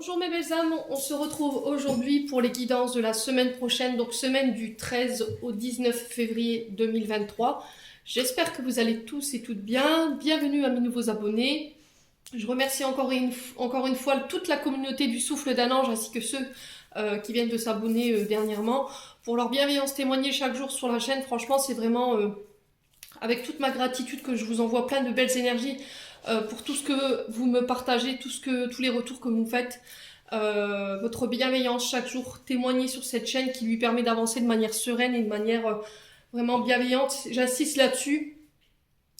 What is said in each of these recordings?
Bonjour mes belles âmes, on se retrouve aujourd'hui pour les guidances de la semaine prochaine, donc semaine du 13 au 19 février 2023. J'espère que vous allez tous et toutes bien. Bienvenue à mes nouveaux abonnés. Je remercie encore une fois toute la communauté du Souffle d'un Ange ainsi que ceux qui viennent de s'abonner dernièrement pour leur bienveillance témoignée chaque jour sur la chaîne. Franchement, c'est vraiment avec toute ma gratitude que je vous envoie plein de belles énergies pour tout ce que vous me partagez, tous les retours que vous faites, votre bienveillance chaque jour témoignée sur cette chaîne qui lui permet d'avancer de manière sereine et de manière vraiment bienveillante. J'insiste là-dessus.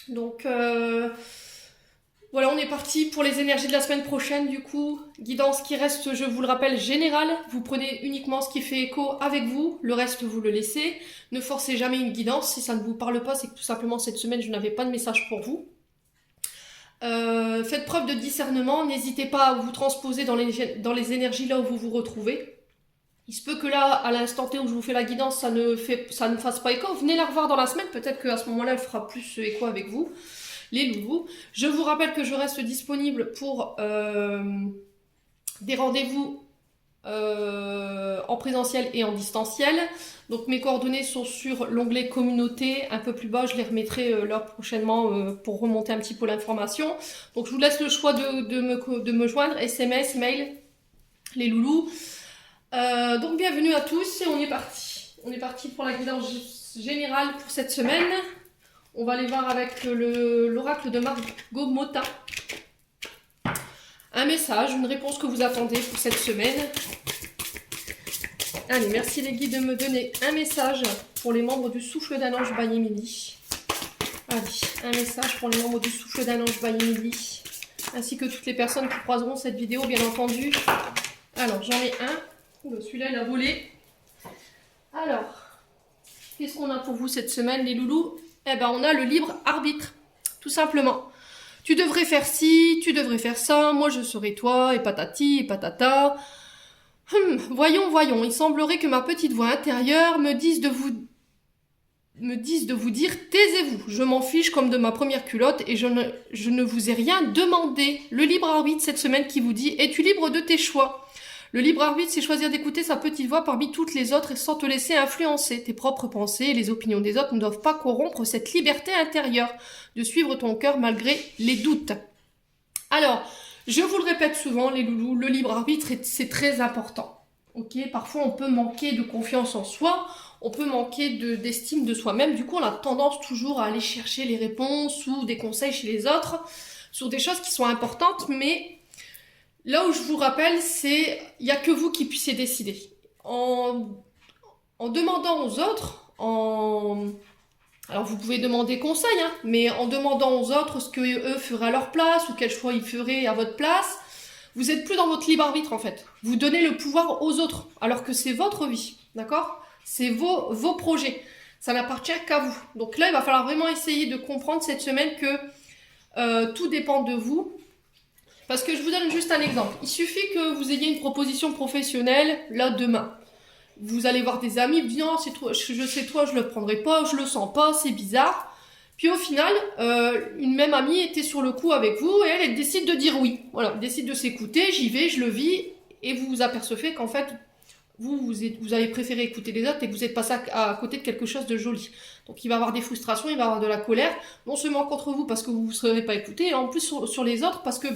Donc voilà, on est parti pour les énergies de la semaine prochaine. Du coup, guidance qui reste, je vous le rappelle, générale. Vous prenez uniquement ce qui fait écho avec vous, le reste vous le laissez. Ne forcez jamais une guidance. Si ça ne vous parle pas, c'est que tout simplement cette semaine je n'avais pas de message pour vous. Faites preuve de discernement, n'hésitez pas à vous transposer dans les énergies là où vous vous retrouvez. Il se peut que là, à l'instant T où je vous fais la guidance, ça ne fasse pas écho. Venez la revoir dans la semaine, peut-être qu'à ce moment-là, elle fera plus écho avec vous, les loulous. Je vous rappelle que je reste disponible pour des rendez-vous en présentiel et en distanciel. Donc mes coordonnées sont sur l'onglet communauté, un peu plus bas, je les remettrai là prochainement pour remonter un petit peu l'information. Donc je vous laisse le choix de me joindre, SMS, mail, les loulous. Donc bienvenue à tous et on est parti. On est parti pour la guidance générale pour cette semaine. On va aller voir avec l'oracle de Margot Motta. Un message, une réponse que vous attendez pour cette semaine. Allez, merci les guides de me donner un message pour les membres du Souffle d'un Ange by Emily. Allez, un message pour les membres du Souffle d'un Ange by Emily, ainsi que toutes les personnes qui croiseront cette vidéo, bien entendu. Alors, j'en ai un. Celui-là, il a volé. Alors, qu'est-ce qu'on a pour vous cette semaine, les loulous? Eh ben, on a le libre arbitre, tout simplement. Tu devrais faire ci, tu devrais faire ça, moi je serai toi, et patati, et patata. Voyons, il semblerait que ma petite voix intérieure me dise de vous dire taisez-vous, je m'en fiche comme de ma première culotte et je ne vous ai rien demandé. Le libre arbitre cette semaine qui vous dit es-tu libre de tes choix? Le libre arbitre, c'est choisir d'écouter sa petite voix parmi toutes les autres et sans te laisser influencer. Tes propres pensées et les opinions des autres ne doivent pas corrompre cette liberté intérieure de suivre ton cœur malgré les doutes. Alors, je vous le répète souvent, les loulous, le libre arbitre, c'est très important. Ok, parfois on peut manquer de confiance en soi, on peut manquer d'estime de soi-même. Du coup, on a tendance toujours à aller chercher les réponses ou des conseils chez les autres sur des choses qui sont importantes. Mais là où je vous rappelle, c'est il n'y a que vous qui puissiez décider. En demandant aux autres, alors vous pouvez demander conseil, hein, mais en demandant aux autres ce qu'eux feraient à leur place ou quel choix ils feraient à votre place, vous n'êtes plus dans votre libre arbitre en fait. Vous donnez le pouvoir aux autres, alors que c'est votre vie, d'accord? C'est vos projets. Ça n'appartient qu'à vous. Donc là, il va falloir vraiment essayer de comprendre cette semaine que tout dépend de vous. Parce que je vous donne juste un exemple. Il suffit que vous ayez une proposition professionnelle, là, demain. Vous allez voir des amis, vous dites non, c'est toi, je sais toi, je le prendrai pas, je le sens pas, c'est bizarre. Puis au final, une même amie était sur le coup avec vous et elle décide de dire oui. Voilà, elle décide de s'écouter, j'y vais, je le vis et vous vous apercevez qu'en fait, vous avez préféré écouter les autres et que vous êtes passé à côté de quelque chose de joli. Donc il va y avoir des frustrations, il va y avoir de la colère, non seulement contre vous parce que vous ne serez pas écouté, et en plus sur les autres parce que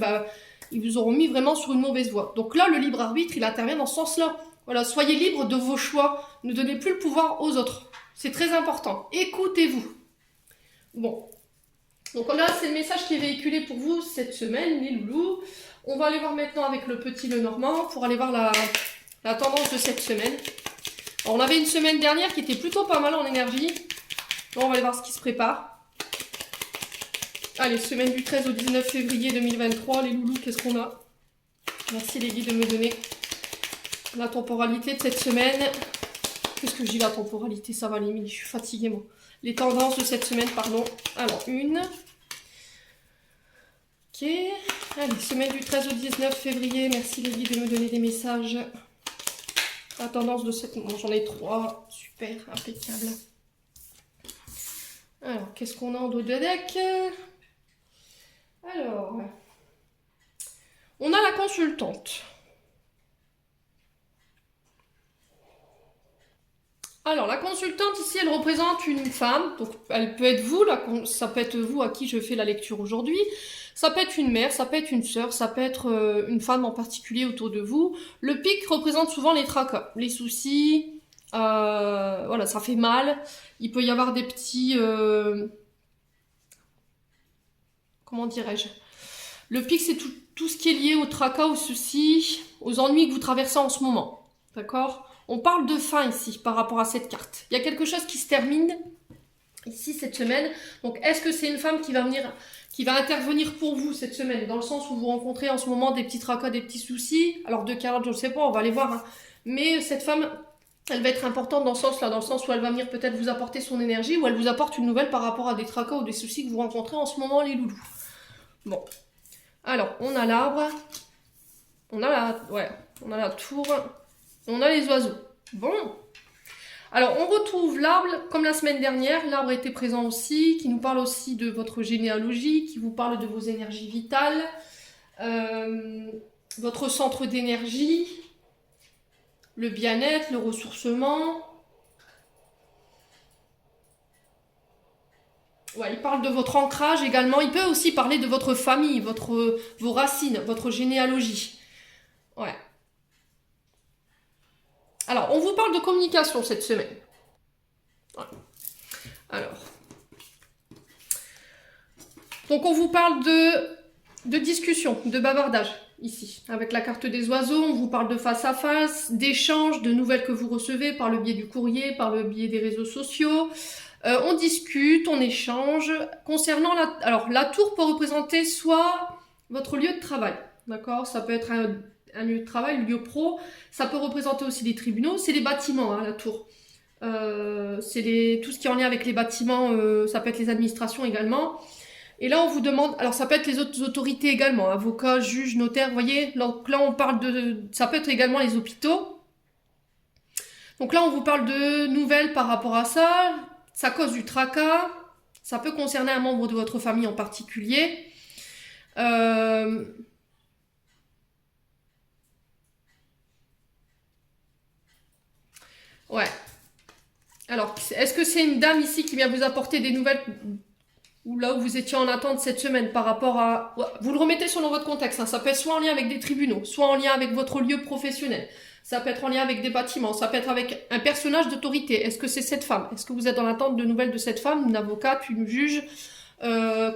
ils vous auront mis vraiment sur une mauvaise voie. Donc là, le libre arbitre, il intervient dans ce sens-là. Voilà, soyez libre de vos choix. Ne donnez plus le pouvoir aux autres. C'est très important. Écoutez-vous. Bon. Donc là, c'est le message qui est véhiculé pour vous cette semaine, les loulous. On va aller voir maintenant avec le petit Lenormand pour aller voir la tendance de cette semaine. Alors, on avait une semaine dernière qui était plutôt pas mal en énergie. Bon, on va aller voir ce qui se prépare. Allez, semaine du 13 au 19 février 2023. Les loulous, qu'est-ce qu'on a? Merci les guides de me donner la temporalité de cette semaine. Qu'est-ce que je dis la temporalité? Ça va, limite, je suis fatiguée moi. Les tendances de cette semaine, pardon. Alors, une. Ok. Allez, semaine du 13 au 19 février. Merci les guides de me donner des messages. La tendance de cette... Bon, j'en ai 3. Super, impeccable. Alors, qu'est-ce qu'on a en dos de deck? Alors, on a la consultante. Alors, la consultante ici, elle représente une femme, donc elle peut être vous, ça peut être vous à qui je fais la lecture aujourd'hui, ça peut être une mère, ça peut être une sœur, ça peut être une femme en particulier autour de vous. Le pic représente souvent les tracas, les soucis, voilà, ça fait mal, il peut y avoir des petits... comment dirais-je? Le pic, c'est tout ce qui est lié au tracas, aux soucis, aux ennuis que vous traversez en ce moment, d'accord? On parle de fin ici par rapport à cette carte. Il y a quelque chose qui se termine ici cette semaine. Donc est-ce que c'est une femme qui va intervenir pour vous cette semaine, dans le sens où vous rencontrez en ce moment des petits tracas, des petits soucis? Alors de carottes, je ne sais pas, on va aller voir. Hein. Mais cette femme, elle va être importante dans ce sens-là, dans le sens où elle va venir peut-être vous apporter son énergie, ou elle vous apporte une nouvelle par rapport à des tracas ou des soucis que vous rencontrez en ce moment, les loulous. Bon. Alors, on a l'arbre. On a la tour. On a les oiseaux. Bon. Alors, on retrouve l'arbre comme la semaine dernière. L'arbre était présent aussi, qui nous parle aussi de votre généalogie, qui vous parle de vos énergies vitales, votre centre d'énergie, le bien-être, le ressourcement. Ouais, il parle de votre ancrage également. Il peut aussi parler de votre famille, vos racines, votre généalogie. Ouais. Alors, on vous parle de communication cette semaine. Ouais. Alors. Donc, on vous parle de discussion, de bavardage, ici. Avec la carte des oiseaux, on vous parle de face à face, d'échanges, de nouvelles que vous recevez par le biais du courrier, par le biais des réseaux sociaux. On discute, on échange. Concernant la tour peut représenter soit votre lieu de travail, d'accord? Ça peut être un lieu de travail, un lieu pro. Ça peut représenter aussi les tribunaux. C'est les bâtiments, hein, la tour. C'est tout ce qui est en lien avec les bâtiments. Ça peut être les administrations également. Et là, on vous demande... Alors, ça peut être les autres autorités également. Avocats, juges, notaires, vous voyez? Donc là, on parle de... Ça peut être également les hôpitaux. Donc là, on vous parle de nouvelles par rapport à ça. Ça cause du tracas, ça peut concerner un membre de votre famille en particulier. Ouais. Alors, est-ce que c'est une dame ici qui vient vous apporter des nouvelles ou là où vous étiez en attente cette semaine par rapport à... Vous le remettez selon votre contexte, hein. Ça peut être soit en lien avec des tribunaux, soit en lien avec votre lieu professionnel. Ça peut être en lien avec des bâtiments, ça peut être avec un personnage d'autorité. Est-ce que c'est cette femme? Est-ce que vous êtes dans l'attente de nouvelles de cette femme, une avocate, une juge,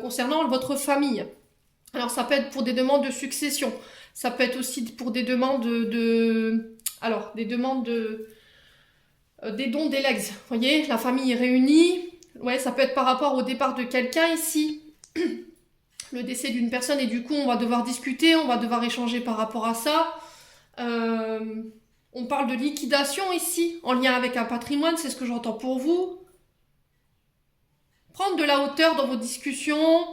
concernant votre famille? Alors ça peut être pour des demandes de succession, ça peut être aussi pour des demandes des dons, des legs. Vous voyez, la famille est réunie. Ouais, ça peut être par rapport au départ de quelqu'un ici. Le décès d'une personne et du coup on va devoir discuter, on va devoir échanger par rapport à ça. On parle de liquidation ici, en lien avec un patrimoine, c'est ce que j'entends pour vous. Prendre de la hauteur dans vos discussions.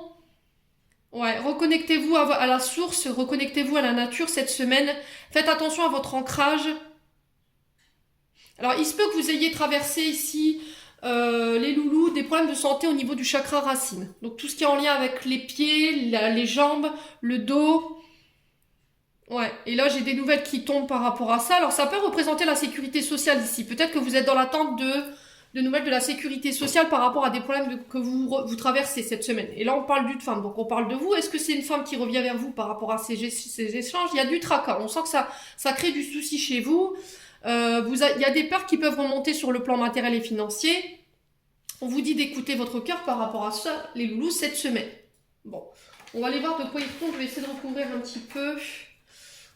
Ouais, reconnectez-vous à la source, reconnectez-vous à la nature cette semaine. Faites attention à votre ancrage. Alors, il se peut que vous ayez traversé ici, les loulous, des problèmes de santé au niveau du chakra racine. Donc, tout ce qui est en lien avec les pieds, les jambes, le dos. Ouais, et là j'ai des nouvelles qui tombent par rapport à ça. Alors ça peut représenter la sécurité sociale ici. Peut-être que vous êtes dans l'attente de nouvelles de la sécurité sociale par rapport à des problèmes que vous traversez cette semaine. Et là on parle d'une femme, donc on parle de vous. Est-ce que c'est une femme qui revient vers vous par rapport à ces échanges? Il y a du tracas, on sent que ça crée du souci chez vous. Il y a des peurs qui peuvent remonter sur le plan matériel et financier. On vous dit d'écouter votre cœur par rapport à ça, les loulous, cette semaine. Bon, on va aller voir de quoi il retourne. Je vais essayer de recouvrir un petit peu.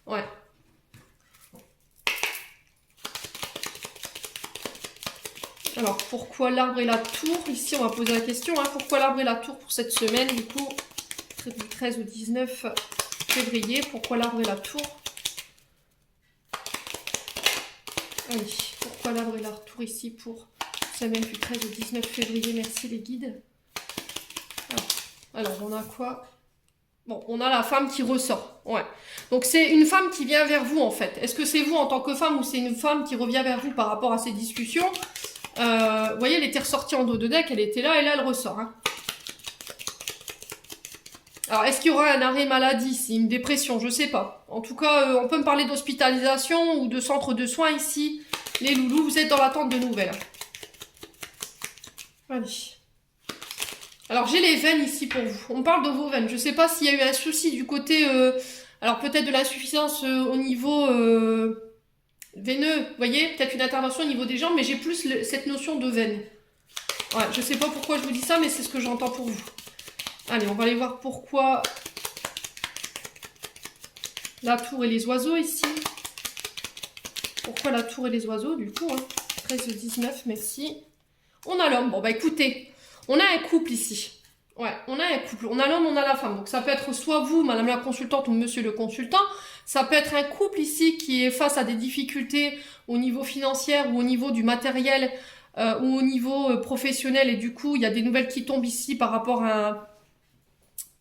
Ouais. Alors, pourquoi l'arbre et la tour? Ici, on va poser la question. Hein, pourquoi l'arbre et la tour pour cette semaine? Du coup, du 13 au 19 février. Pourquoi l'arbre et la tour? Allez, pourquoi l'arbre et la tour ici pour semaine du 13 au 19 février? Merci les guides. Alors on a quoi? Bon, on a la femme qui ressort. Ouais. Donc c'est une femme qui vient vers vous en fait. Est-ce que c'est vous en tant que femme ou c'est une femme qui revient vers vous par rapport à ces discussions? Vous voyez, elle était ressortie en dos de deck, elle était là et là elle ressort. Hein. Alors est-ce qu'il y aura un arrêt maladie, c'est une dépression? Je sais pas. En tout cas, on peut me parler d'hospitalisation ou de centre de soins ici. Les loulous, vous êtes dans l'attente de nouvelles. Allez. Alors, j'ai les veines ici pour vous. On parle de vos veines. Je ne sais pas s'il y a eu un souci du côté... alors, peut-être de l'insuffisance au niveau veineux. Vous voyez, peut-être une intervention au niveau des jambes, mais j'ai plus cette notion de veine. Ouais, je ne sais pas pourquoi je vous dis ça, mais c'est ce que j'entends pour vous. Allez, on va aller voir pourquoi la tour et les oiseaux ici. Pourquoi la tour et les oiseaux, du coup, hein. 13-19, merci. On a l'homme. Bon, bah écoutez, on a un couple ici. Ouais, on a un couple. On a l'homme, on a la femme. Donc ça peut être soit vous, madame la consultante, ou monsieur le consultant. Ça peut être un couple ici qui est face à des difficultés au niveau financier ou au niveau du matériel ou au niveau professionnel. Et du coup, il y a des nouvelles qui tombent ici par rapport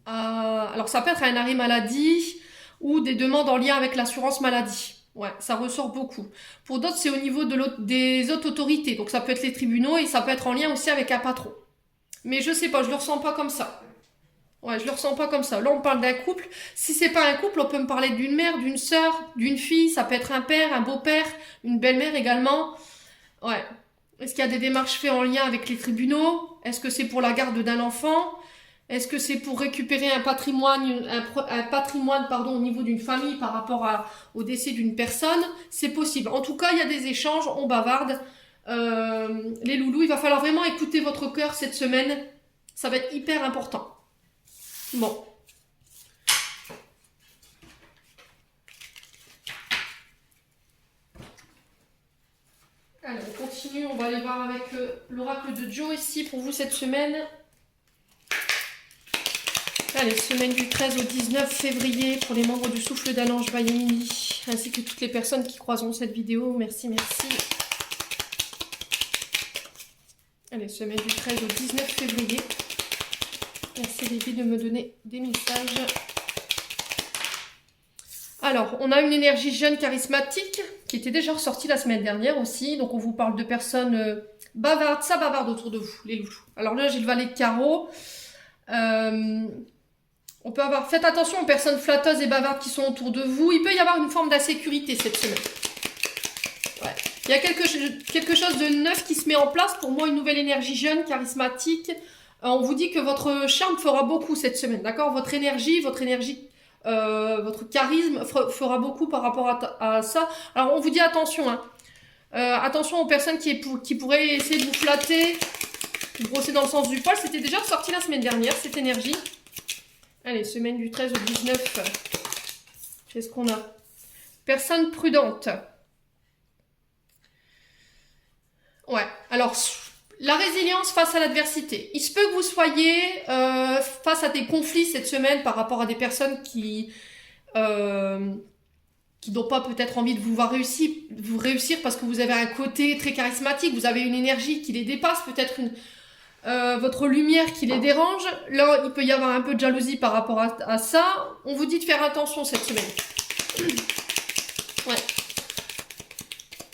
alors ça peut être un arrêt maladie ou des demandes en lien avec l'assurance maladie. Ouais, ça ressort beaucoup. Pour d'autres, c'est au niveau des autres autorités. Donc ça peut être les tribunaux et ça peut être en lien aussi avec un patron. Mais je sais pas, je le ressens pas comme ça. Ouais, je le ressens pas comme ça. Là, on parle d'un couple. Si c'est pas un couple, on peut me parler d'une mère, d'une sœur, d'une fille. Ça peut être un père, un beau-père, une belle-mère également. Ouais. Est-ce qu'il y a des démarches faites en lien avec les tribunaux? Est-ce que c'est pour la garde d'un enfant? Est-ce que c'est pour récupérer un patrimoine, pardon, au niveau d'une famille par rapport au décès d'une personne? C'est possible. En tout cas, il y a des échanges, on bavarde. Les loulous, il va falloir vraiment écouter votre cœur cette semaine. Ça va être hyper important. Bon. Allez, on continue. On va aller voir avec l'oracle de Joe ici pour vous cette semaine. Allez, semaine du 13 au 19 février pour les membres du Souffle d'Alange by Emily, ainsi que toutes les personnes qui croiseront cette vidéo. Merci, merci. Allez, semaine du 13 au 19 février. Merci les filles de me donner des messages. Alors, on a une énergie jeune charismatique qui était déjà ressortie la semaine dernière aussi. Donc, on vous parle de personnes bavardes, ça bavarde autour de vous, les loulous. Alors là, j'ai le valet de carreau. On peut avoir... Faites attention aux personnes flatteuses et bavardes qui sont autour de vous. Il peut y avoir une forme d'insécurité cette semaine. Ouais. Il y a quelque chose de neuf qui se met en place. Pour moi, une nouvelle énergie jeune, charismatique. On vous dit que votre charme fera beaucoup cette semaine, d'accord? Votre énergie, votre charisme fera beaucoup par rapport à ça. Alors, on vous dit attention, hein. Attention aux personnes qui pourraient essayer de vous flatter, vous brosser dans le sens du poil. C'était déjà ressorti la semaine dernière, cette énergie. Allez, semaine du 13 au 19. Qu'est-ce qu'on a? Personne prudente. Ouais, alors, la résilience face à l'adversité. Il se peut que vous soyez face à des conflits cette semaine par rapport à des personnes qui n'ont pas peut-être envie de vous voir réussir parce que vous avez un côté très charismatique, vous avez une énergie qui les dépasse, peut-être votre lumière qui les dérange. Là, il peut y avoir un peu de jalousie par rapport à ça. On vous dit de faire attention cette semaine. Ouais.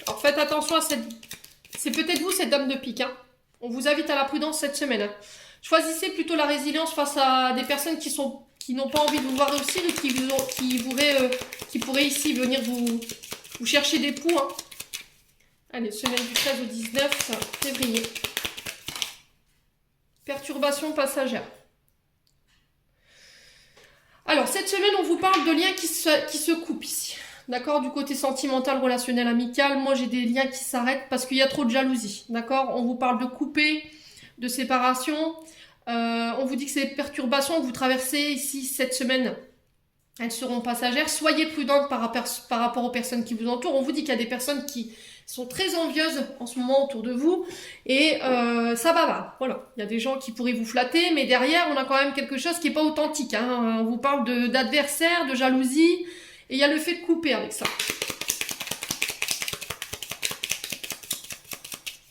Alors faites attention à cette... C'est peut-être vous, cette dame de pique. Hein. On vous invite à la prudence cette semaine. Hein. Choisissez plutôt la résilience face à des personnes qui n'ont pas envie de vous voir réussir et qui pourraient ici venir vous chercher des poux. Hein. Allez, semaine du 13 au 19 février. Perturbation passagère. Alors, cette semaine, on vous parle de liens qui se coupent ici. D'accord? Du côté sentimental, relationnel, amical, moi j'ai des liens qui s'arrêtent parce qu'il y a trop de jalousie. D'accord? On vous parle de couper, de séparation. On vous dit que ces perturbations que vous traversez ici cette semaine, elles seront passagères. Soyez prudente par rapport aux personnes qui vous entourent. On vous dit qu'il y a des personnes qui sont très envieuses en ce moment autour de vous et ça va. Voilà, il y a des gens qui pourraient vous flatter, mais derrière, on a quand même quelque chose qui n'est pas authentique. Hein. On vous parle d'adversaire, de jalousie. Et il y a le fait de couper avec ça.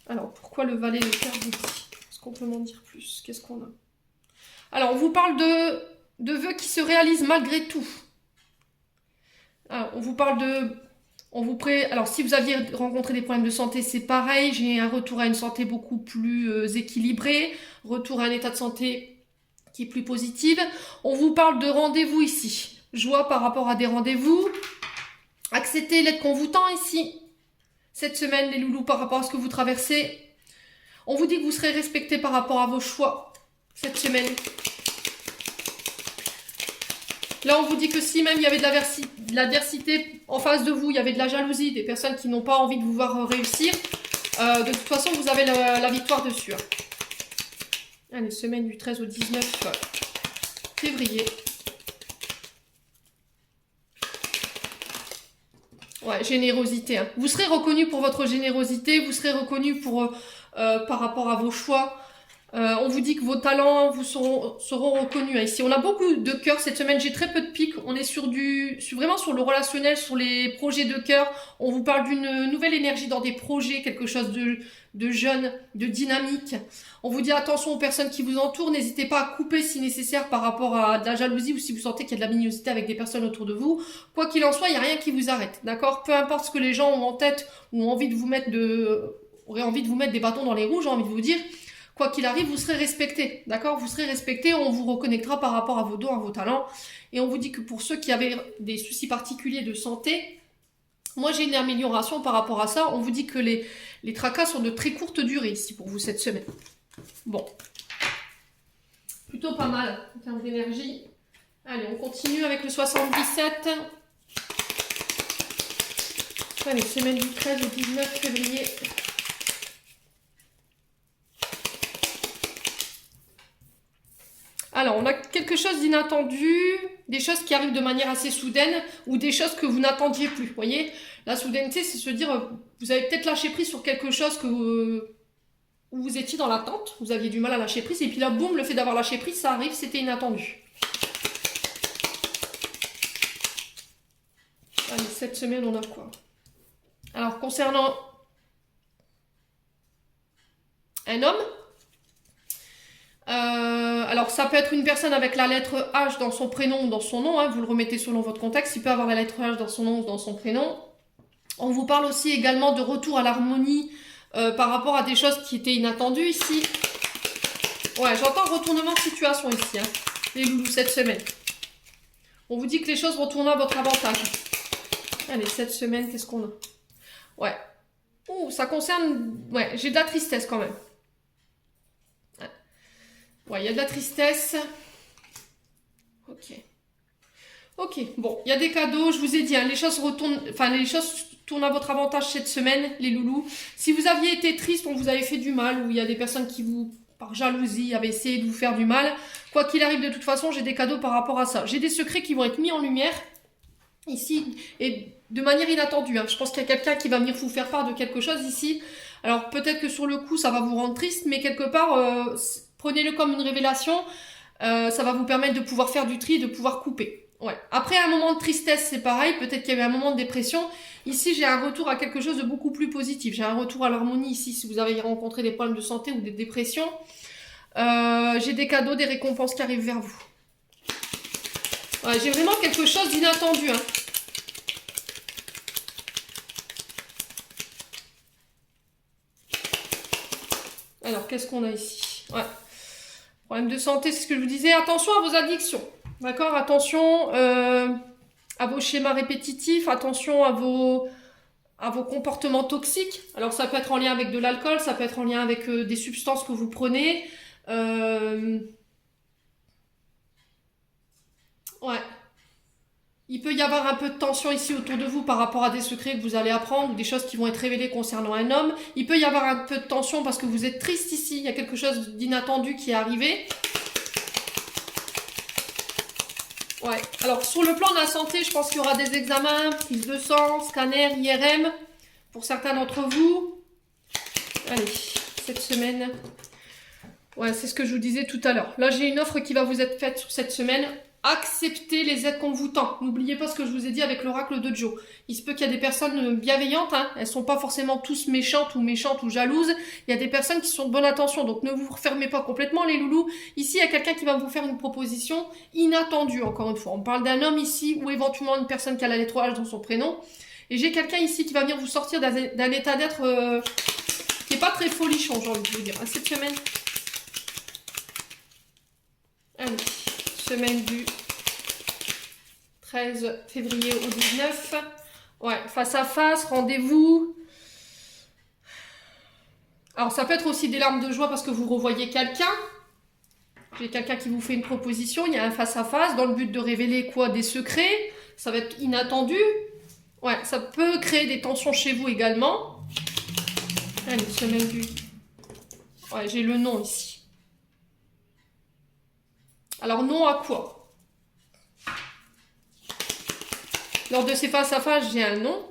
Alors, pourquoi le valet de cœur vous dit? Est-ce qu'on peut m'en dire plus? Qu'est-ce qu'on a? Alors, on vous parle de vœux qui se réalisent malgré tout. Alors, on vous parle de... Alors, si vous aviez rencontré des problèmes de santé, c'est pareil. J'ai un retour à une santé beaucoup plus équilibrée. Retour à un état de santé qui est plus positif. On vous parle de rendez-vous ici. Joie par rapport à des rendez-vous. Acceptez l'aide qu'on vous tend ici. Cette semaine, les loulous, par rapport à ce que vous traversez. On vous dit que vous serez respecté par rapport à vos choix cette semaine. Là, on vous dit que si même il y avait de l'adversité en face de vous, il y avait de la jalousie, des personnes qui n'ont pas envie de vous voir réussir, de toute façon, vous avez la victoire dessus. Allez, semaine du 13 au 19 février. Ouais, générosité. Hein. Vous serez reconnu pour votre générosité, vous serez reconnu pour par rapport à vos choix. On vous dit que vos talents vous seront reconnus. Hein. Ici, on a beaucoup de cœur cette semaine. J'ai très peu de pics. On est vraiment sur le relationnel, sur les projets de cœur. On vous parle d'une nouvelle énergie dans des projets, quelque chose de jeune, de dynamique. On vous dit attention aux personnes qui vous entourent. N'hésitez pas à couper si nécessaire par rapport à de la jalousie ou si vous sentez qu'il y a de la mignonité avec des personnes autour de vous. Quoi qu'il en soit, il n'y a rien qui vous arrête. D'accord? Peu importe ce que les gens ont en tête ou ont envie de vous mettre auraient envie de vous mettre des bâtons dans les roues, j'ai envie de vous dire. Quoi qu'il arrive, vous serez respecté, d'accord? Vous serez respecté, on vous reconnectera par rapport à vos dons, à vos talents. Et on vous dit que pour ceux qui avaient des soucis particuliers de santé, moi j'ai une amélioration par rapport à ça. On vous dit que les tracas sont de très courte durée ici pour vous cette semaine. Bon. Plutôt pas mal en termes d'énergie. Allez, on continue avec le 77. Allez, semaine du 13 au 19 février. Alors, on a quelque chose d'inattendu, des choses qui arrivent de manière assez soudaine ou des choses que vous n'attendiez plus. Vous voyez, la soudaineté, c'est se dire, vous avez peut-être lâché prise sur quelque chose où vous étiez dans l'attente, vous aviez du mal à lâcher prise, et puis là, boum, le fait d'avoir lâché prise, ça arrive, c'était inattendu. Allez, cette semaine, on a quoi? Alors, concernant un homme, alors ça peut être une personne avec la lettre H dans son prénom ou dans son nom, hein, vous le remettez selon votre contexte, il peut avoir la lettre H dans son nom ou dans son prénom. On vous parle aussi également de retour à l'harmonie par rapport à des choses qui étaient inattendues ici. Ouais, j'entends retournement de situation ici, hein, les loulous, cette semaine. On vous dit que les choses retournent à votre avantage. Allez, cette semaine, qu'est-ce qu'on a? Ouais. Ouh, ça concerne... Ouais, j'ai de la tristesse quand même. Ouais, il y a de la tristesse. Ok. Ok, bon, il y a des cadeaux, je vous ai dit, hein, les choses tournent à votre avantage cette semaine, les loulous. Si vous aviez été triste, on vous avait fait du mal, ou il y a des personnes qui vous, par jalousie, avaient essayé de vous faire du mal. Quoi qu'il arrive, de toute façon, j'ai des cadeaux par rapport à ça. J'ai des secrets qui vont être mis en lumière, ici, et de manière inattendue. Hein. Je pense qu'il y a quelqu'un qui va venir vous faire part de quelque chose ici. Alors, peut-être que sur le coup, ça va vous rendre triste, mais quelque part... prenez-le comme une révélation, ça va vous permettre de pouvoir faire du tri, de pouvoir couper. Ouais. Après un moment de tristesse, c'est pareil, peut-être qu'il y a eu un moment de dépression. Ici, j'ai un retour à quelque chose de beaucoup plus positif. J'ai un retour à l'harmonie ici, si vous avez rencontré des problèmes de santé ou des dépressions. J'ai des cadeaux, des récompenses qui arrivent vers vous. Ouais, j'ai vraiment quelque chose d'inattendu. Hein. Alors, qu'est-ce qu'on a ici? Ouais. Problème de santé, c'est ce que je vous disais. Attention à vos addictions. D'accord? Attention à vos schémas répétitifs. Attention à vos comportements toxiques. Alors, ça peut être en lien avec de l'alcool. Ça peut être en lien avec des substances que vous prenez. Ouais. Il peut y avoir un peu de tension ici autour de vous par rapport à des secrets que vous allez apprendre ou des choses qui vont être révélées concernant un homme. Il peut y avoir un peu de tension parce que vous êtes triste ici. Il y a quelque chose d'inattendu qui est arrivé. Ouais. Alors, sur le plan de la santé, je pense qu'il y aura des examens, prise de sang, scanner, IRM pour certains d'entre vous. Allez, cette semaine. Ouais, c'est ce que je vous disais tout à l'heure. Là, j'ai une offre qui va vous être faite sur cette semaine. Acceptez les aides qu'on vous tend. N'oubliez pas ce que je vous ai dit avec l'oracle de Joe. Il se peut qu'il y a des personnes bienveillantes, hein. Elles sont pas forcément tous méchantes ou jalouses. Il y a des personnes qui sont de bonne intention, donc ne vous refermez pas complètement les loulous. Ici, il y a quelqu'un qui va vous faire une proposition inattendue, encore une fois. On parle d'un homme ici ou éventuellement une personne qui a la lettre H dans son prénom. Et j'ai quelqu'un ici qui va venir vous sortir d'un état d'être qui est pas très folichon, j'ai envie de vous dire, cette semaine. Allez. Semaine du 13 février au 19. Ouais, face à face, rendez-vous. Alors, ça peut être aussi des larmes de joie parce que vous revoyez quelqu'un. J'ai quelqu'un qui vous fait une proposition, il y a un face-à-face dans le but de révéler quoi? Des secrets. Ça va être inattendu. Ouais, ça peut créer des tensions chez vous également. Allez, semaine du... Ouais, j'ai le nom ici. Alors, non à quoi? Lors de ces face-à-face, j'ai un nom.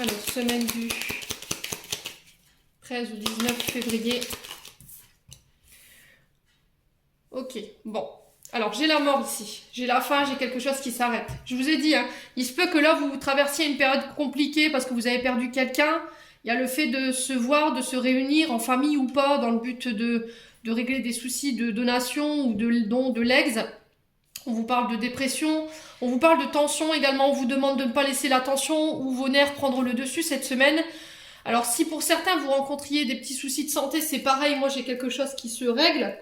Alors, semaine du 13 ou 19 février. Ok, bon. Alors, j'ai la mort ici. J'ai la fin, j'ai quelque chose qui s'arrête. Je vous ai dit, hein, il se peut que là, vous traversiez une période compliquée parce que vous avez perdu quelqu'un. Il y a le fait de se voir, de se réunir en famille ou pas, dans le but de régler des soucis de donation ou de don de legs. On vous parle de dépression, on vous parle de tension également. On vous demande de ne pas laisser la tension ou vos nerfs prendre le dessus cette semaine. Alors, si pour certains, vous rencontriez des petits soucis de santé, c'est pareil. Moi, j'ai quelque chose qui se règle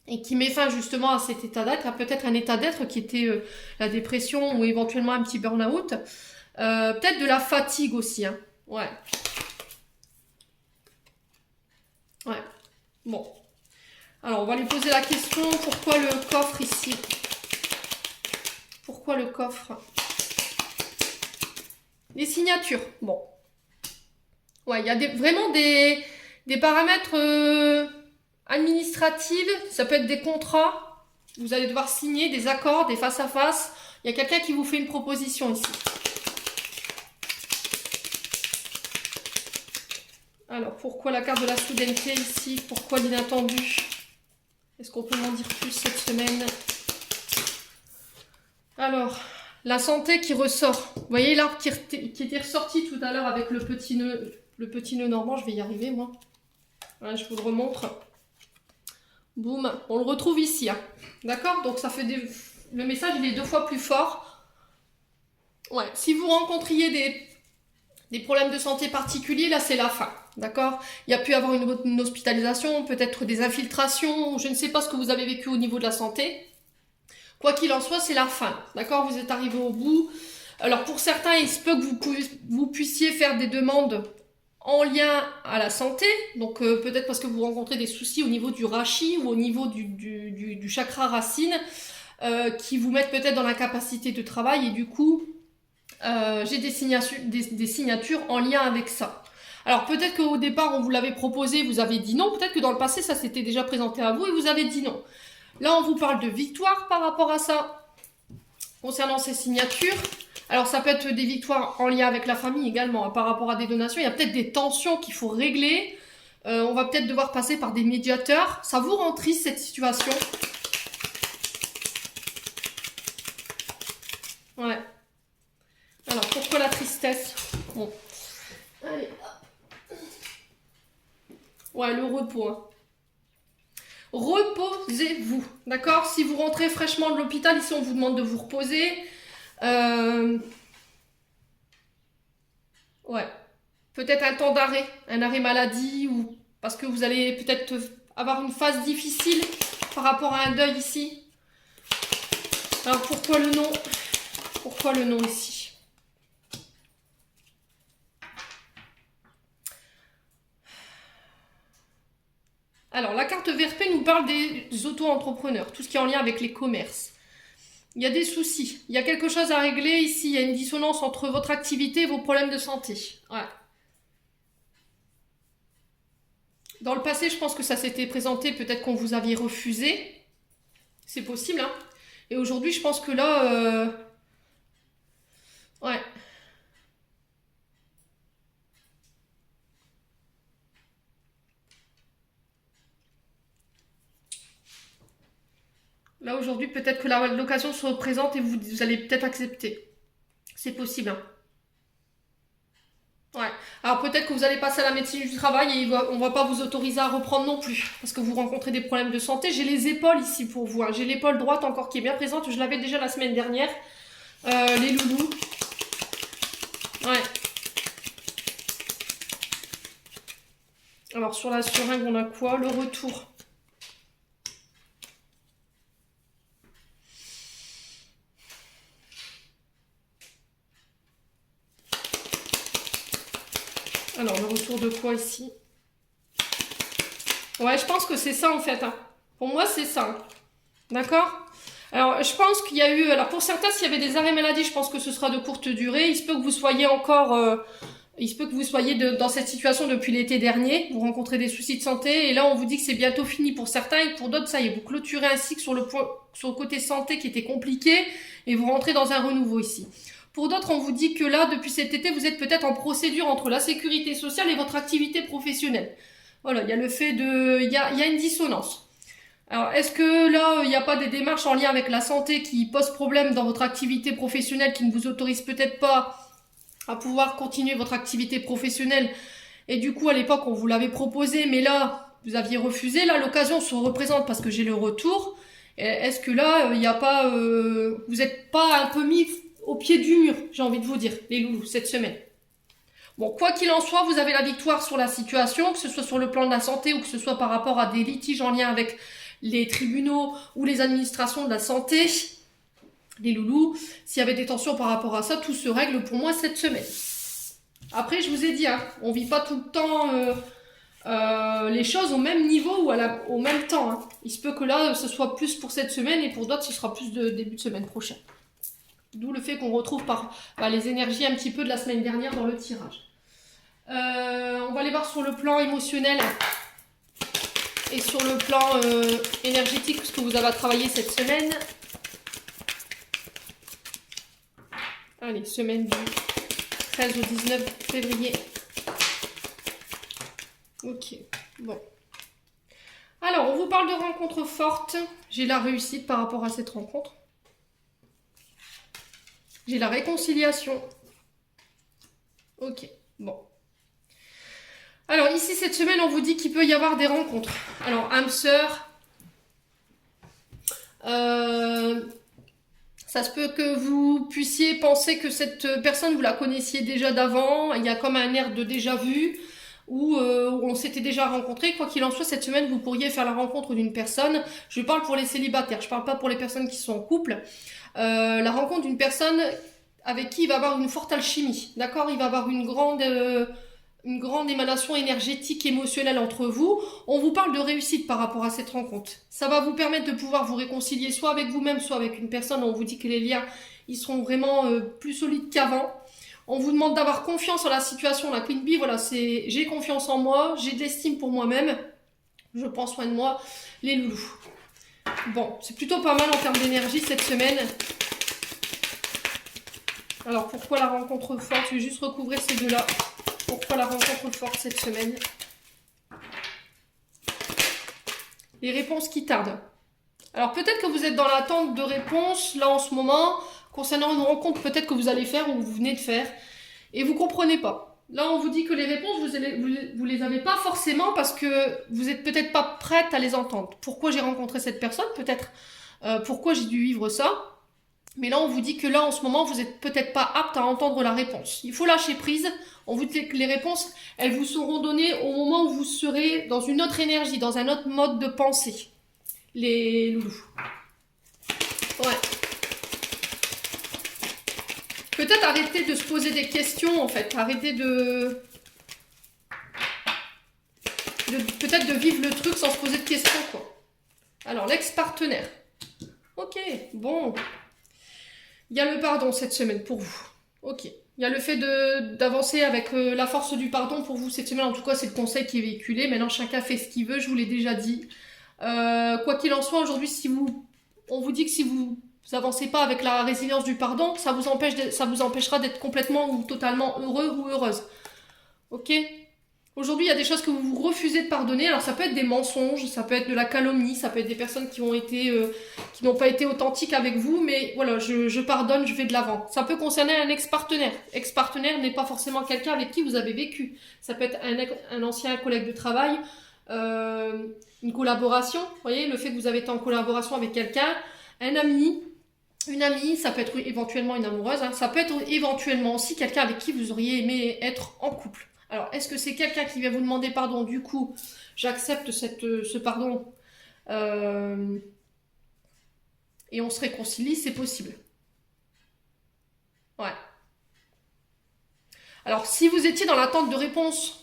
et qui met fin justement à cet état d'être, peut-être un état d'être qui était la dépression ou éventuellement un petit burn-out. Peut-être de la fatigue aussi, hein. Ouais. Ouais. Bon. Alors, on va lui poser la question, pourquoi le coffre ici? Pourquoi le coffre? Les signatures. Bon. Ouais, il y a vraiment des paramètres administratifs. Ça peut être des contrats. Vous allez devoir signer des accords, des face-à-face. Il y a quelqu'un qui vous fait une proposition ici. Alors, pourquoi la carte de la soudaineté ici? Pourquoi l'inattendu? Est-ce qu'on peut m'en dire plus cette semaine? Alors, la santé qui ressort. Vous voyez l'arbre qui était ressorti tout à l'heure avec le petit nœud normand. Je vais y arriver, moi. Voilà, je vous le remontre. Boum. On le retrouve ici. Hein. D'accord? Donc, ça fait le message, il est 2 fois plus fort. Ouais. Si vous rencontriez des problèmes de santé particuliers, là, c'est la fin. D'accord? Il y a pu avoir une hospitalisation, peut-être des infiltrations. Je ne sais pas ce que vous avez vécu au niveau de la santé. Quoi qu'il en soit, c'est la fin. D'accord? Vous êtes arrivé au bout. Alors, pour certains, il se peut que vous puissiez faire des demandes en lien à la santé. Donc, peut-être parce que vous rencontrez des soucis au niveau du rachi ou au niveau du chakra racine qui vous mettent peut-être dans l'incapacité de travail. Et du coup, j'ai des signatures en lien avec ça. Alors, peut-être qu'au départ, on vous l'avait proposé, vous avez dit non. Peut-être que dans le passé, ça s'était déjà présenté à vous et vous avez dit non. Là, on vous parle de victoire par rapport à ça, concernant ces signatures. Alors, ça peut être des victoires en lien avec la famille également, hein, par rapport à des donations. Il y a peut-être des tensions qu'il faut régler. On va peut-être devoir passer par des médiateurs. Ça vous rend triste, cette situation? Ouais. Alors, pourquoi la tristesse? Bon. Allez. Ouais, le repos, hein. Reposez-vous, d'accord? Si vous rentrez fraîchement de l'hôpital, ici on vous demande de vous reposer. Ouais, peut-être un temps d'arrêt, un arrêt maladie, ou parce que vous allez peut-être avoir une phase difficile par rapport à un deuil ici. Alors pourquoi le nom? Pourquoi le nom ici? Alors, la carte VRP nous parle des auto-entrepreneurs, tout ce qui est en lien avec les commerces. Il y a des soucis, il y a quelque chose à régler ici, il y a une dissonance entre votre activité et vos problèmes de santé. Ouais. Dans le passé, je pense que ça s'était présenté, peut-être qu'on vous aviez refusé. C'est possible, hein. Et aujourd'hui, je pense que là... Ouais. Là, aujourd'hui, peut-être que l'occasion se représente et vous allez peut-être accepter. C'est possible, hein. Ouais. Alors peut-être que vous allez passer à la médecine du travail et on va pas vous autoriser à reprendre non plus. Parce que vous rencontrez des problèmes de santé. J'ai les épaules ici pour vous. Hein. J'ai l'épaule droite encore qui est bien présente. Je l'avais déjà la semaine dernière. Les loulous. Ouais. Alors sur la seringue, on a quoi? Le retour. Alors, le retour de quoi ici? Ouais, je pense que c'est ça en fait. Hein. Pour moi, c'est ça. D'accord? Alors, je pense qu'il y a eu... Alors, pour certains, s'il y avait des arrêts maladie, je pense que ce sera de courte durée. Il se peut que vous soyez encore... il se peut que vous soyez dans cette situation depuis l'été dernier. Vous rencontrez des soucis de santé. Et là, on vous dit que c'est bientôt fini pour certains. Et pour d'autres, ça y est, vous clôturez un cycle sur le côté santé qui était compliqué. Et vous rentrez dans un renouveau ici. Pour d'autres, on vous dit que là, depuis cet été, vous êtes peut-être en procédure entre la sécurité sociale et votre activité professionnelle. Voilà, il y a le fait de... Il y a une dissonance. Alors, est-ce que là, il n'y a pas des démarches en lien avec la santé qui posent problème dans votre activité professionnelle, qui ne vous autorisent peut-être pas à pouvoir continuer votre activité professionnelle? Et du coup, à l'époque, on vous l'avait proposé, mais là, vous aviez refusé. Là, l'occasion se représente parce que j'ai le retour. Est-ce que là, il n'y a pas... vous n'êtes pas un peu mis au pied du mur, j'ai envie de vous dire, les loulous, cette semaine? Bon, quoi qu'il en soit, vous avez la victoire sur la situation, que ce soit sur le plan de la santé ou que ce soit par rapport à des litiges en lien avec les tribunaux ou les administrations de la santé. Les loulous, s'il y avait des tensions par rapport à ça, tout se règle pour moi cette semaine. Après, je vous ai dit, hein, on vit pas tout le temps les choses au même niveau ou au même temps. Hein. Il se peut que là, ce soit plus pour cette semaine et pour d'autres, ce sera plus de début de semaine prochaine. D'où le fait qu'on retrouve les énergies un petit peu de la semaine dernière dans le tirage. On va aller voir sur le plan émotionnel et sur le plan énergétique ce que vous avez à travailler cette semaine. Allez, semaine du 13 au 19 février. Ok, bon. Alors, on vous parle de rencontres fortes. J'ai la réussite par rapport à cette rencontre. J'ai la réconciliation. Ok, bon. Alors ici, cette semaine, on vous dit qu'il peut y avoir des rencontres. Alors, âme sœur. Ça se peut que vous puissiez penser que cette personne, vous la connaissiez déjà d'avant. Il y a comme un air de déjà vu. Ou on s'était déjà rencontrés. Quoi qu'il en soit, cette semaine, vous pourriez faire la rencontre d'une personne. Je parle pour les célibataires, je parle pas pour les personnes qui sont en couple. La rencontre d'une personne avec qui il va avoir une forte alchimie. D'accord? Il va avoir une grande émanation énergétique, émotionnelle entre vous. On vous parle de réussite par rapport à cette rencontre. Ça va vous permettre de pouvoir vous réconcilier soit avec vous-même, soit avec une personne. On vous dit que les liens, ils seront vraiment plus solides qu'avant. On vous demande d'avoir confiance en la situation. La Queen Bee, voilà, c'est j'ai confiance en moi, j'ai de l'estime pour moi-même, je prends soin de moi, les loulous. Bon, c'est plutôt pas mal en termes d'énergie cette semaine. Alors, pourquoi la rencontre forte? Je vais juste recouvrir ces deux-là. Pourquoi la rencontre forte cette semaine? Les réponses qui tardent. Alors, peut-être que vous êtes dans l'attente de réponses, là, en ce moment, concernant une rencontre peut-être que vous allez faire ou vous venez de faire, et vous comprenez pas. Là, on vous dit que les réponses, vous les avez pas forcément parce que vous êtes peut-être pas prête à les entendre. Pourquoi j'ai rencontré cette personne? Peut-être pourquoi j'ai dû vivre ça? Mais là, on vous dit que là, en ce moment, vous êtes peut-être pas apte à entendre la réponse. Il faut lâcher prise. On vous dit que les réponses, elles vous seront données au moment où vous serez dans une autre énergie, dans un autre mode de pensée. Les loulous. Ouais. Peut-être arrêter de se poser des questions, en fait. Arrêter peut-être de vivre le truc sans se poser de questions, quoi. Alors, l'ex-partenaire. Ok, bon. Il y a le pardon cette semaine pour vous. Ok. Il y a le fait d'avancer avec la force du pardon pour vous cette semaine. En tout cas, c'est le conseil qui est véhiculé. Maintenant, chacun fait ce qu'il veut. Je vous l'ai déjà dit. Quoi qu'il en soit, aujourd'hui, on vous dit que si vous avancez pas avec la résilience du pardon, ça vous empêchera d'être complètement ou totalement heureux ou heureuse. Ok? Aujourd'hui, il y a des choses que vous refusez de pardonner. Alors, ça peut être des mensonges, ça peut être de la calomnie, ça peut être des personnes qui n'ont pas été authentiques avec vous, mais voilà, je pardonne, je vais de l'avant. Ça peut concerner un ex-partenaire. Ex-partenaire n'est pas forcément quelqu'un avec qui vous avez vécu. Ça peut être un ancien collègue de travail, une collaboration. Vous voyez, le fait que vous avez été en collaboration avec quelqu'un, un ami, une amie, ça peut être éventuellement une amoureuse, hein, ça peut être éventuellement aussi quelqu'un avec qui vous auriez aimé être en couple. Alors, est-ce que c'est quelqu'un qui vient vous demander pardon? Du coup, j'accepte ce pardon et on se réconcilie, c'est possible. Ouais. Alors, si vous étiez dans l'attente de réponse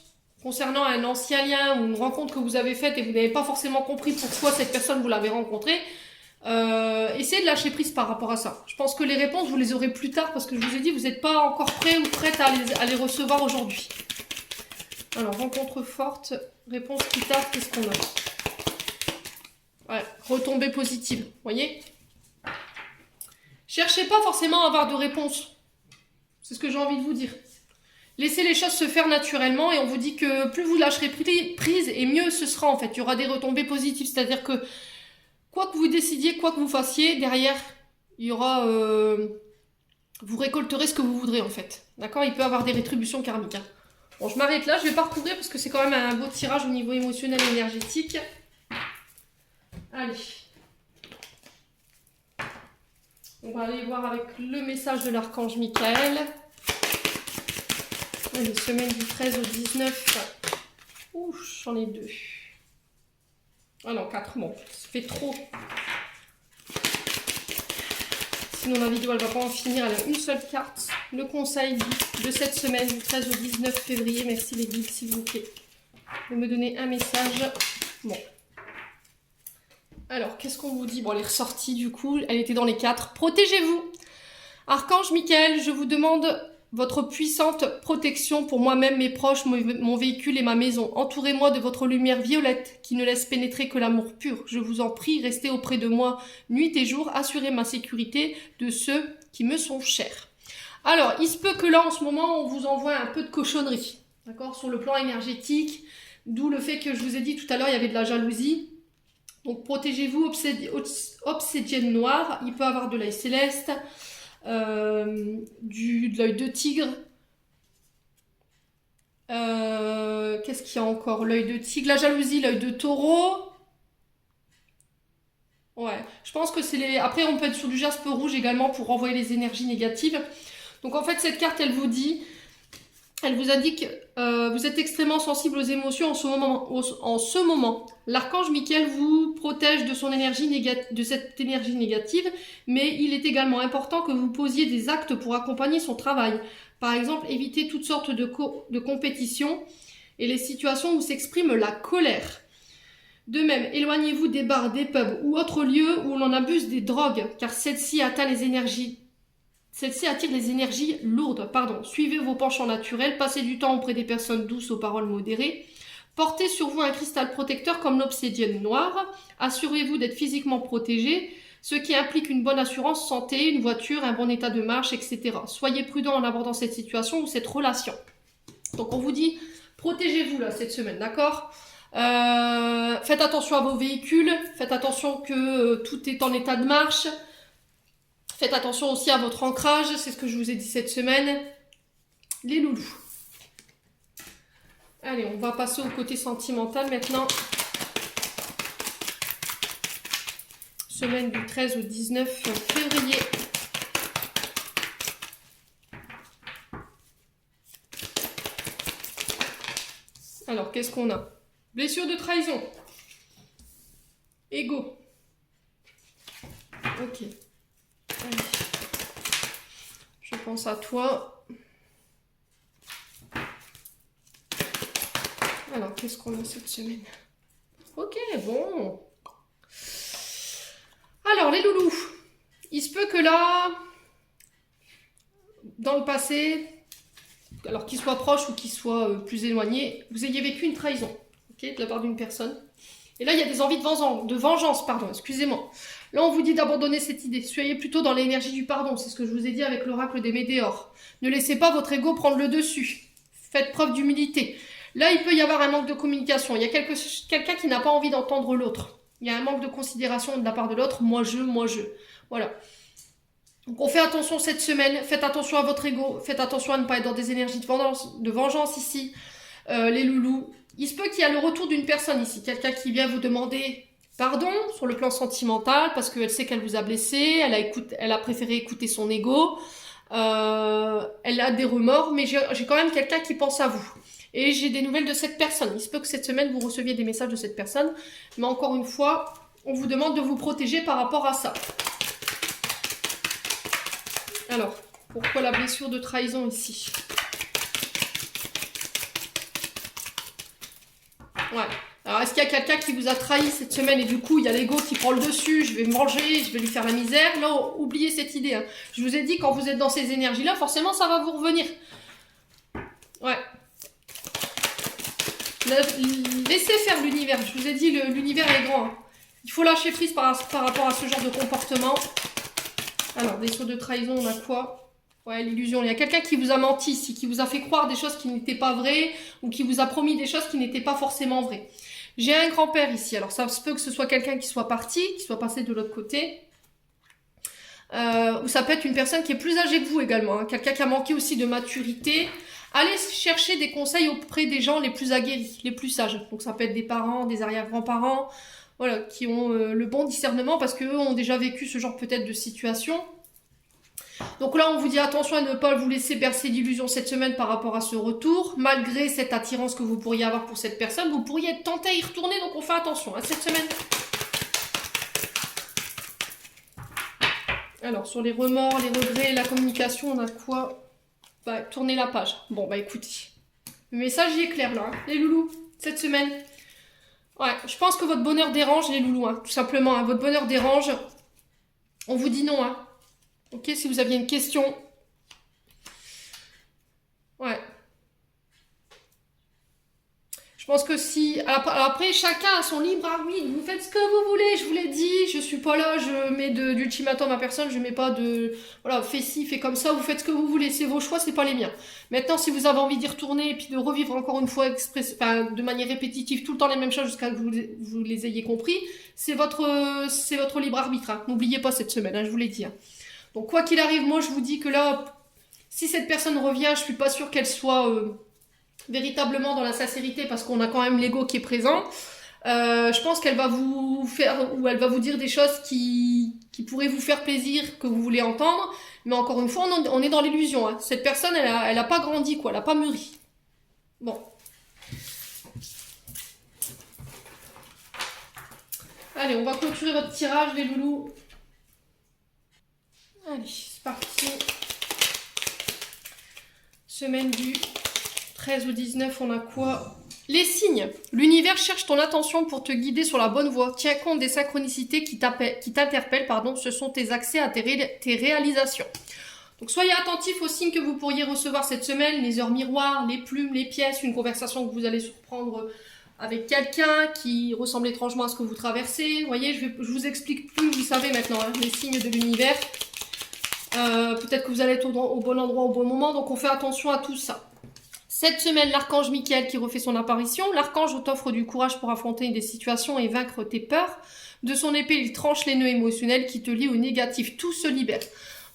concernant un ancien lien ou une rencontre que vous avez faite et vous n'avez pas forcément compris pourquoi cette personne vous l'avez rencontrée, essayez de lâcher prise par rapport à ça. Je pense que les réponses, vous les aurez plus tard parce que je vous ai dit, vous n'êtes pas encore prêt ou prête à les recevoir aujourd'hui. Alors, rencontre forte, réponse qui tarde, qu'est-ce qu'on a? Ouais, retombée positive, vous voyez? Cherchez pas forcément à avoir de réponse. C'est ce que j'ai envie de vous dire. Laissez les choses se faire naturellement et on vous dit que plus vous lâcherez prise et mieux ce sera en fait. Il y aura des retombées positives, c'est-à-dire que quoi que vous décidiez, quoi que vous fassiez, derrière, il y aura... vous récolterez ce que vous voudrez en fait. D'accord? Il peut y avoir des rétributions karmiques. Hein. Bon, je m'arrête là, je vais pas recouvrir parce que c'est quand même un beau tirage au niveau émotionnel et énergétique. Allez. On va aller voir avec le message de l'archange Michael. Les semaines du 13 au 19. Ouh, j'en ai 2. Ah non, 4, bon, ça fait trop. Sinon la vidéo elle va pas en finir, elle a une seule carte. Le conseil de cette semaine du 13 au 19 février. Merci les guides s'il vous plaît de me donner un message. Bon. Alors, qu'est-ce qu'on vous dit? Bon, elle est ressortie du coup, elle était dans les 4. Protégez-vous. Archange Michael, je vous demande votre puissante protection pour moi-même, mes proches, mon véhicule et ma maison. Entourez-moi de votre lumière violette qui ne laisse pénétrer que l'amour pur. Je vous en prie, restez auprès de moi nuit et jour. Assurez ma sécurité de ceux qui me sont chers. Alors, il se peut que là, en ce moment, on vous envoie un peu de cochonnerie. D'accord? Sur le plan énergétique. D'où le fait que je vous ai dit tout à l'heure, il y avait de la jalousie. Donc, protégez-vous, obsidienne noire. Il peut y avoir de l'œil céleste. De l'œil de tigre. Qu'est-ce qu'il y a encore? L'œil de tigre, la jalousie, l'œil de taureau. Ouais, je pense que c'est les... Après, on peut être sur du jaspe rouge également pour renvoyer les énergies négatives. Donc en fait, cette carte, elle vous dit... Elle vous indique, vous êtes extrêmement sensible aux émotions en ce moment. L'archange Michael vous protège de cette énergie négative, mais il est également important que vous posiez des actes pour accompagner son travail. Par exemple, évitez toutes sortes de compétitions et les situations où s'exprime la colère. De même, éloignez-vous des bars, des pubs ou autres lieux où l'on abuse des drogues, car celle-ci attire les énergies lourdes. Suivez vos penchants naturels, passez du temps auprès des personnes douces aux paroles modérées. Portez sur vous un cristal protecteur comme l'obsidienne noire. Assurez-vous d'être physiquement protégé, ce qui implique une bonne assurance santé, une voiture, un bon état de marche, etc. Soyez prudent en abordant cette situation ou cette relation. Donc on vous dit, protégez-vous là cette semaine, d'accord? Faites attention à vos véhicules, faites attention que tout est en état de marche. Faites attention aussi à votre ancrage, c'est ce que je vous ai dit cette semaine. Les loulous. Allez, on va passer au côté sentimental maintenant. Semaine du 13 au 19 février. Alors, qu'est-ce qu'on a? Blessure de trahison. Ego. Ok. Allez. Je pense à toi. Alors, qu'est-ce qu'on a cette semaine? Ok, bon. Alors, les loulous. Il se peut que là, dans le passé, alors qu'il soit proche ou qu'il soit plus éloigné, vous ayez vécu une trahison, ok, de la part d'une personne. Et là, il y a des envies de vengeance, excusez-moi. Là, on vous dit d'abandonner cette idée. Soyez plutôt dans l'énergie du pardon. C'est ce que je vous ai dit avec l'oracle des Médéors. Ne laissez pas votre ego prendre le dessus. Faites preuve d'humilité. Là, il peut y avoir un manque de communication. Il y a quelqu'un qui n'a pas envie d'entendre l'autre. Il y a un manque de considération de la part de l'autre. Moi, je. Voilà. Donc, on fait attention cette semaine. Faites attention à votre ego. Faites attention à ne pas être dans des énergies de vengeance ici. Les loulous. Il se peut qu'il y ait le retour d'une personne ici. Quelqu'un qui vient vous demander pardon sur le plan sentimental parce qu'elle sait qu'elle vous a blessé. Elle a préféré écouter son ego. Elle a des remords. Mais j'ai quand même quelqu'un qui pense à vous. Et j'ai des nouvelles de cette personne. Il se peut que cette semaine, vous receviez des messages de cette personne. Mais encore une fois, on vous demande de vous protéger par rapport à ça. Alors, pourquoi la blessure de trahison ici? Ouais. Alors, est-ce qu'il y a quelqu'un qui vous a trahi cette semaine et du coup, il y a l'ego qui prend le dessus, je vais me manger, je vais lui faire la misère. Là, oubliez cette idée. Hein. Je vous ai dit, quand vous êtes dans ces énergies-là, forcément, ça va vous revenir. Ouais. Laissez faire l'univers. Je vous ai dit, l'univers est grand. Hein. Il faut lâcher prise par rapport à ce genre de comportement. Alors, des sauts de trahison, on a quoi? Ouais, l'illusion. Il y a quelqu'un qui vous a menti ici, qui vous a fait croire des choses qui n'étaient pas vraies, ou qui vous a promis des choses qui n'étaient pas forcément vraies. J'ai un grand-père ici. Alors, ça se peut que ce soit quelqu'un qui soit parti, qui soit passé de l'autre côté. Ou ça peut être une personne qui est plus âgée que vous également. Hein. Quelqu'un qui a manqué aussi de maturité. Allez chercher des conseils auprès des gens les plus aguerris, les plus sages. Donc, ça peut être des parents, des arrière-grands-parents, voilà, qui ont le bon discernement parce qu'eux ont déjà vécu ce genre peut-être de situation. Donc là, on vous dit attention à ne pas vous laisser bercer d'illusions cette semaine par rapport à ce retour. Malgré cette attirance que vous pourriez avoir pour cette personne, vous pourriez être tenté à y retourner, donc on fait attention à cette semaine. Alors, sur les remords, les regrets, la communication, on a quoi? Bah, tournez la page. Bon, bah écoutez. Le message y est clair là, hein, les loulous, cette semaine. Ouais, je pense que votre bonheur dérange, les loulous, hein, tout simplement. Hein, votre bonheur dérange. On vous dit non, hein. Ok, si vous aviez une question. Ouais. Je pense que si... Alors après, chacun a son libre arbitre. Vous faites ce que vous voulez, je vous l'ai dit. Je suis pas là, je mets d'ultimatum à personne. Je mets pas de... Voilà, fais ci, fais comme ça. Vous faites ce que vous voulez. C'est vos choix, c'est pas les miens. Maintenant, si vous avez envie d'y retourner et puis de revivre encore une fois de manière répétitive tout le temps les mêmes choses jusqu'à ce que vous les ayez compris, c'est votre libre arbitre. Hein. N'oubliez pas cette semaine, hein, je vous l'ai dit. Hein. Donc quoi qu'il arrive, moi je vous dis que là, si cette personne revient, je suis pas sûre qu'elle soit véritablement dans la sincérité parce qu'on a quand même l'ego qui est présent. Je pense qu'elle va vous faire ou elle va vous dire des choses qui pourraient vous faire plaisir, que vous voulez entendre. Mais encore une fois, on est dans l'illusion. Hein. Cette personne, elle a pas grandi, quoi. Elle a pas mûri. Bon. Allez, on va clôturer votre tirage, les loulous. Allez, c'est parti. Semaine du 13 au 19, on a quoi? Les signes. L'univers cherche ton attention pour te guider sur la bonne voie. Tiens compte des synchronicités qui t'interpellent, ce sont tes accès à tes réalisations. Donc soyez attentifs aux signes que vous pourriez recevoir cette semaine, les heures miroirs, les plumes, les pièces, une conversation que vous allez surprendre avec quelqu'un qui ressemble étrangement à ce que vous traversez. Vous voyez, je vous explique plus, vous savez maintenant, hein, les signes de l'univers. Peut-être que vous allez être au bon endroit au bon moment, donc on fait attention à tout ça. Cette semaine, l'archange Michael qui refait son apparition. L'archange t'offre du courage pour affronter des situations et vaincre tes peurs. De son épée, il tranche les nœuds émotionnels qui te lient au négatif. Tout se libère.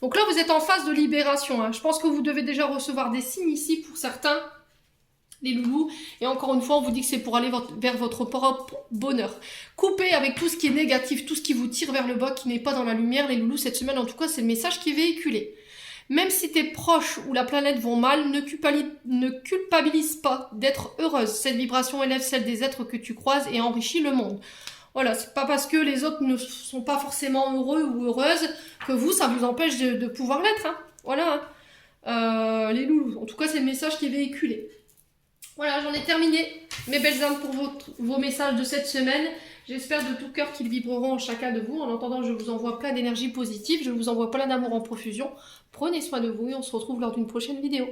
Donc là, vous êtes en phase de libération. Hein. Je pense que vous devez déjà recevoir des signes ici pour certains, les loulous. Et encore une fois, on vous dit que c'est pour aller vers votre propre bonheur. Coupez avec tout ce qui est négatif, tout ce qui vous tire vers le bas, qui n'est pas dans la lumière, les loulous. Cette semaine, en tout cas, c'est le message qui est véhiculé. Même si tes proches ou la planète vont mal, ne culpabilise pas d'être heureuse. Cette vibration élève celle des êtres que tu croises et enrichit le monde. Voilà, c'est pas parce que les autres ne sont pas forcément heureux ou heureuses que vous, ça vous empêche de pouvoir l'être. Hein. Voilà, hein. Les loulous. En tout cas, c'est le message qui est véhiculé. Voilà, j'en ai terminé. Mes belles âmes pour vos messages de cette semaine. J'espère de tout cœur qu'ils vibreront en chacun de vous. En attendant, je vous envoie plein d'énergie positive. Je vous envoie plein d'amour en profusion. Prenez soin de vous et on se retrouve lors d'une prochaine vidéo.